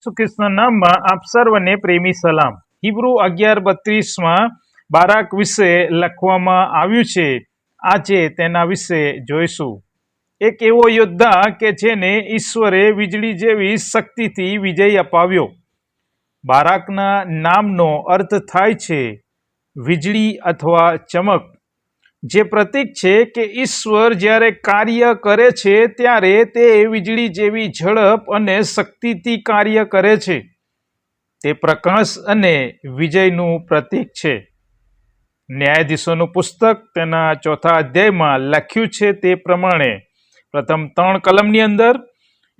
કૃષ્ણ નામમાં આપ સર્વને પ્રેમી સલામ. હિબ્રુ 11:32માં બારાક વિશે લખવામાં આવ્યું છે. આજે તેના વિશે જોઈશું. એક એવો યોદ્ધા કે જેને ઈશ્વરે વીજળી જેવી શક્તિથી વિજય અપાવ્યો. બારાકના નામનો અર્થ થાય છે વીજળી અથવા ચમક, જે પ્રતીક છે કે ઈશ્વર જ્યારે કાર્ય કરે છે ત્યારે તે વીજળી જેવી ઝડપ અને શક્તિથી કાર્ય કરે છે. તે પ્રકાશ અને વિજયનું પ્રતીક છે. ન્યાયાધીશોનું પુસ્તક તેના 4થા અધ્યાયમાં લખ્યું છે તે પ્રમાણે પ્રથમ 3 કલમની અંદર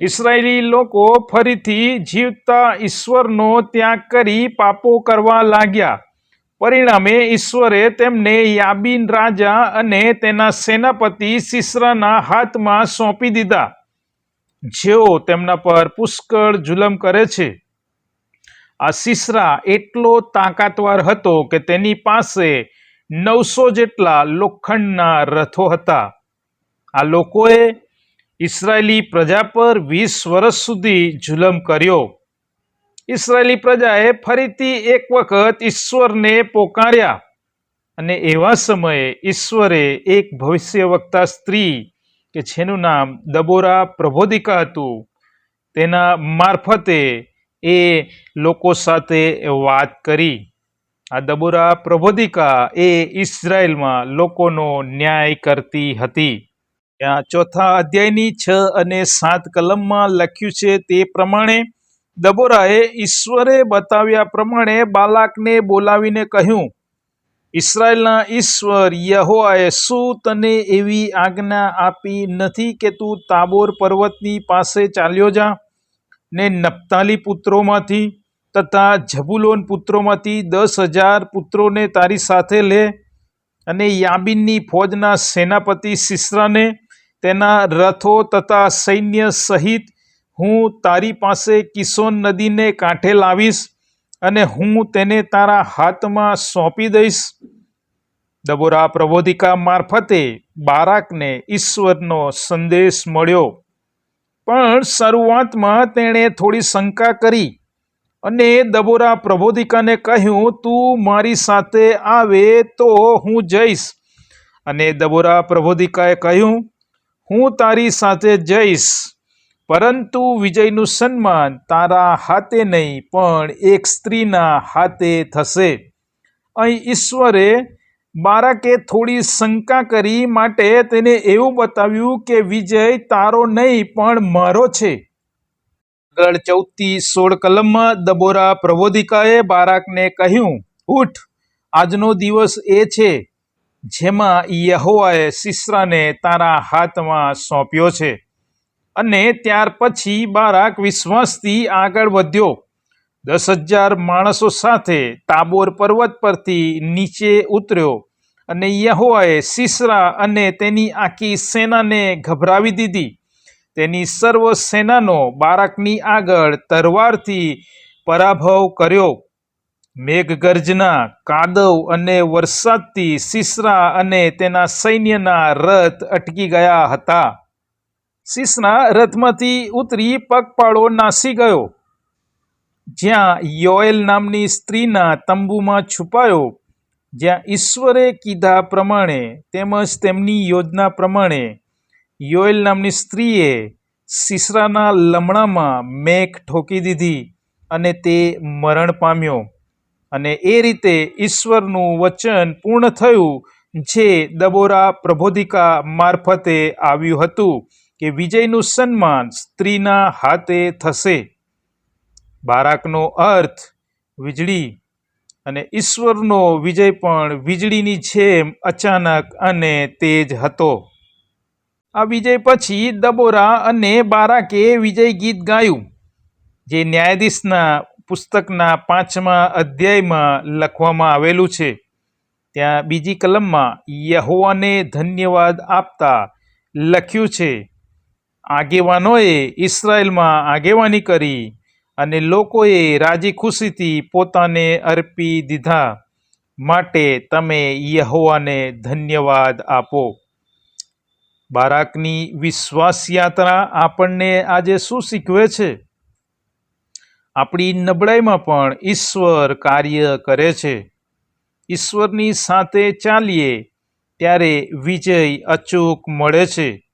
ઇસરાયેલી લોકો ફરીથી જીવતા ઈશ્વરનો ત્યાગ કરી પાપો કરવા લાગ્યા. પરિણામે ઈશ્વરે તેમને યાબીન રાજા અને તેના સેનાપતિ સિસરાના હાથમાં સોંપી દીધા, જેઓ તેમના પર પુષ્કળ જુલમ કરે છે. આ સિસરા એટલો તાકાતવાર હતો કે તેની પાસે 900 જેટલા લોખંડના રથો હતા. આ લોકોએ ઇસરાયેલી પ્રજા પર 20 વર્ષ સુધી જુલમ કર્યો. ઇસરાયેલી પ્રજાએ ફરીથી એક વખત ઈશ્વરને પોકાર્યા અને એવા સમયે ઈશ્વરે એક ભવિષ્યવક્તા સ્ત્રી કે જેનું નામ દબોરા પ્રબોધિકા હતું, તેના મારફતે એ લોકો સાથે વાત કરી. આ દબોરા પ્રબોધિકા એ ઇઝરાયલમાં લોકોનો ન્યાય કરતી હતી. ત્યાં 4થા અધ્યાયની 6 અને 7 કલમમાં લખ્યું છે તે પ્રમાણે દબોરાએ ઈશ્વરે બતાવ્યા પ્રમાણે બાલાકને બોલાવીને કહ્યું, ઇસરાયેલના ઈશ્વર યહોવાએ શું તને એવી આજ્ઞા આપી નથી કે તું તાબોર પર્વતની પાસે ચાલ્યો જા ને નપ્તાલી પુત્રોમાંથી તથા ઝબુલોન પુત્રોમાંથી 10,000 પુત્રોને તારી સાથે લે અને યાબીનની ફૌજના સેનાપતિ સિસરાને તેના રથો તથા સૈન્ય સહિત હું તારી પાસે કિશોન નદીને કાંઠે લાવીશ અને હું તેને તારા હાથમાં સોંપી દઈશ. દબોરા પ્રબોધિકા મારફતે બારાકને ઈશ્વરનો સંદેશ મળ્યો, પણ શરૂઆતમાં તેણે થોડી શંકા કરી અને દબોરા પ્રબોધિકાને કહ્યું, તું મારી સાથે આવે તો હું જઈશ. અને દબોરા પ્રબોધિકાએ કહ્યું, હું તારી સાથે જઈશ, પરંતુ વિજયનું સન્માન તારા હાથે નહીં પણ એક સ્ત્રીના હાથે થશે. અહીં ઈશ્વરે બારાકે થોડી શંકા કરી માટે તેને એવું બતાવ્યું કે વિજય તારો નહીં પણ મારો છે. આગળ 14થી 16 કલમમાં દબોરા પ્રબોધિકાએ બારાકને કહ્યું, ઉઠ, આજનો દિવસ એ છે જેમાં યહોવાએ સિસરાને તારા હાથમાં સોંપ્યો છે. અને ત્યાર પછી બારાક વિશ્વાસથી આગળ વધ્યો. 10,000 માણસો સાથે તાબોર પર્વત પરથી નીચે ઉતર્યો અને યહોવાએ સિસરા અને તેની આખી સેનાને ગભરાવી દીધી. તેની સર્વ સેનાનો બારાકની આગળ તરવારથી પરાભવ કર્યો. મેઘગર્જના, કાદવ અને વરસાદથી સિસરા અને તેના સૈન્યના રથ અટકી ગયા હતા. સિસરા રથમાંથી ઉતરી પગપાળો નાસી ગયો, જ્યાં યોએલ નામની સ્ત્રીના તંબુમાં છુપાયો. જ્યાં ઈશ્વરે કીધા પ્રમાણે તેમજ તેમની યોજના પ્રમાણે યોએલ નામની સ્ત્રીએ સિસરાના લમણામાં મેખ ઠોકી દીધી અને તે મરણ પામ્યો. અને એ રીતે ઈશ્વરનું વચન પૂર્ણ થયું જે દબોરા પ્રબોધિકા મારફતે આવ્યું હતું કે વિજયનું સન્માન સ્ત્રીના હાથે થશે. બારાકનો અર્થ વીજળી અને ઈશ્વરનો વિજય પણ વીજળીની જેમ અચાનક અને તેજ હતો. આ વિજય પછી દબોરા અને બારાકે વિજય ગીત ગાયું, જે ન્યાયાધીશના પુસ્તકના 5મા અધ્યાયમાં લખવામાં આવેલું છે. ત્યાં 2જી કલમમાં યહોવાને ધન્યવાદ આપતા લખ્યું છે, આગેવાનોએ ઇસરાયેલમાં આગેવાની કરી અને લોકોએ રાજી ખુશીથી પોતાને અર્પી દીધા, માટે તમે યહોવાને ધન્યવાદ આપો. બારાકની વિશ્વાસ યાત્રા આપણને આજે શું શીખવે છે? આપણી નબળાઈમાં પણ ઈશ્વર કાર્ય કરે છે. ઈશ્વરની સાથે ચાલીએ ત્યારે વિજય અચૂક મળે છે.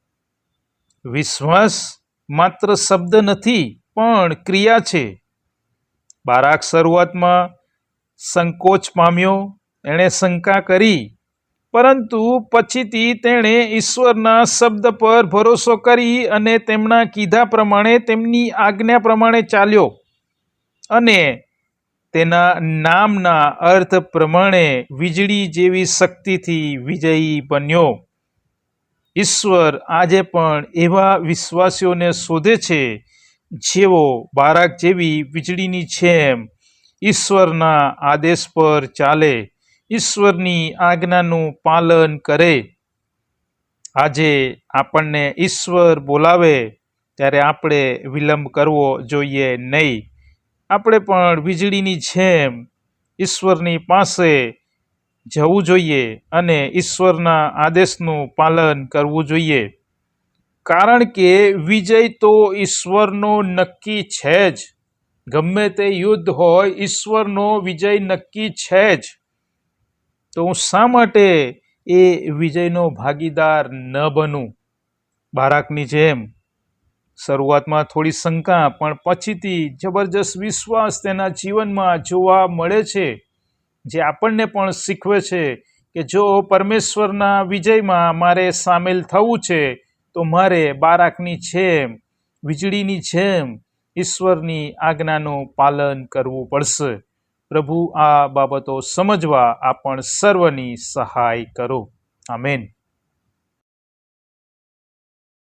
વિશ્વાસ માત્ર શબ્દ નથી પણ ક્રિયા છે. બારાક શરૂઆતમાં સંકોચ પામ્યો, એણે શંકા કરી, પરંતુ પછીથી તેણે ઈશ્વરના શબ્દ પર ભરોસો કરી અને તેમના કીધા પ્રમાણે, તેમની આજ્ઞા પ્રમાણે ચાલ્યો અને તેના નામના અર્થ પ્રમાણે વીજળી જેવી શક્તિથી વિજયી બન્યો. ઈશ્વર આજે પણ એવા વિશ્વાસીઓને શોધે છે જેઓ બારાક જેવી વીજળીની જેમ ઈશ્વરના આદેશ પર ચાલે, ઈશ્વરની આજ્ઞાનું પાલન કરે. આજે આપણને ઈશ્વર બોલાવે ત્યારે આપણે વિલંબ કરવો જોઈએ નહીં. આપણે પણ વીજળીની જેમ ઈશ્વરની પાસે જવું જોઈએ અને ઈશ્વરના આદેશનું પાલન કરવું જોઈએ. કારણ કે વિજય તો ઈશ્વરનો નક્કી છે જ. ગમે તે યુદ્ધ હોય, ઈશ્વરનો વિજય નક્કી છે જ. તો હું શા માટે એ વિજયનો ભાગીદાર ન બનું? બારાકની જેમ શરૂઆતમાં થોડી શંકા, પણ પછીથી જબરજસ્ત વિશ્વાસ તેના જીવનમાં જોવા મળે છે, જે આપણને પણ શીખવે છે કે જો પરમેશ્વરના વિજયમાં મારે સામેલ થવું છે તો મારે બારાકની જેમ, વીજળીની જેમ ઈશ્વરની આજ્ઞાનું પાલન કરવું પડશે. પ્રભુ આ બાબતો સમજવા આપણ સર્વની સહાય કરો. આમેન.